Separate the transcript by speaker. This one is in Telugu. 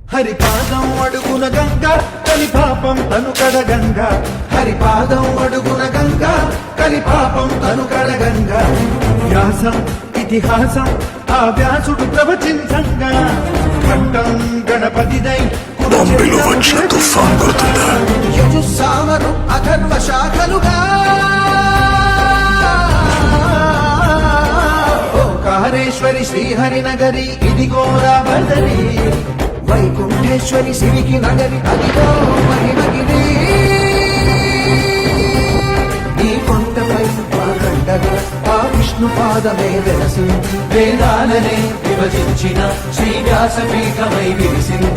Speaker 1: హరిపాదం అడుగున గంగ కలిపాపం తను కడగంగ హరిపాదం అడుగున గంగ కలిపాపం తను కడగంగ వ్యాసం ఇతిహాసం ఆ వ్యాసుడు ప్రవచించంగా పట్టం గణపతిదై
Speaker 2: బాంబేలో వచ్చిన తుఫాన్ గుర్తుందా?
Speaker 1: యజుస్సామరు అథర్వ శాఖలుగా ఓంకారేశ్వరి శ్రీహరినగరి ఇదిగో రాబదరి వైకుంఠేశ్వరి శివికి నగరి అదిగో మహిమగిరి ఈ కొండపై పాకండగా ఆ విష్ణు పాదమే వెలసింది వేదాలనే విభజించిన శ్రీ వ్యాసపీఠమై విరిసింది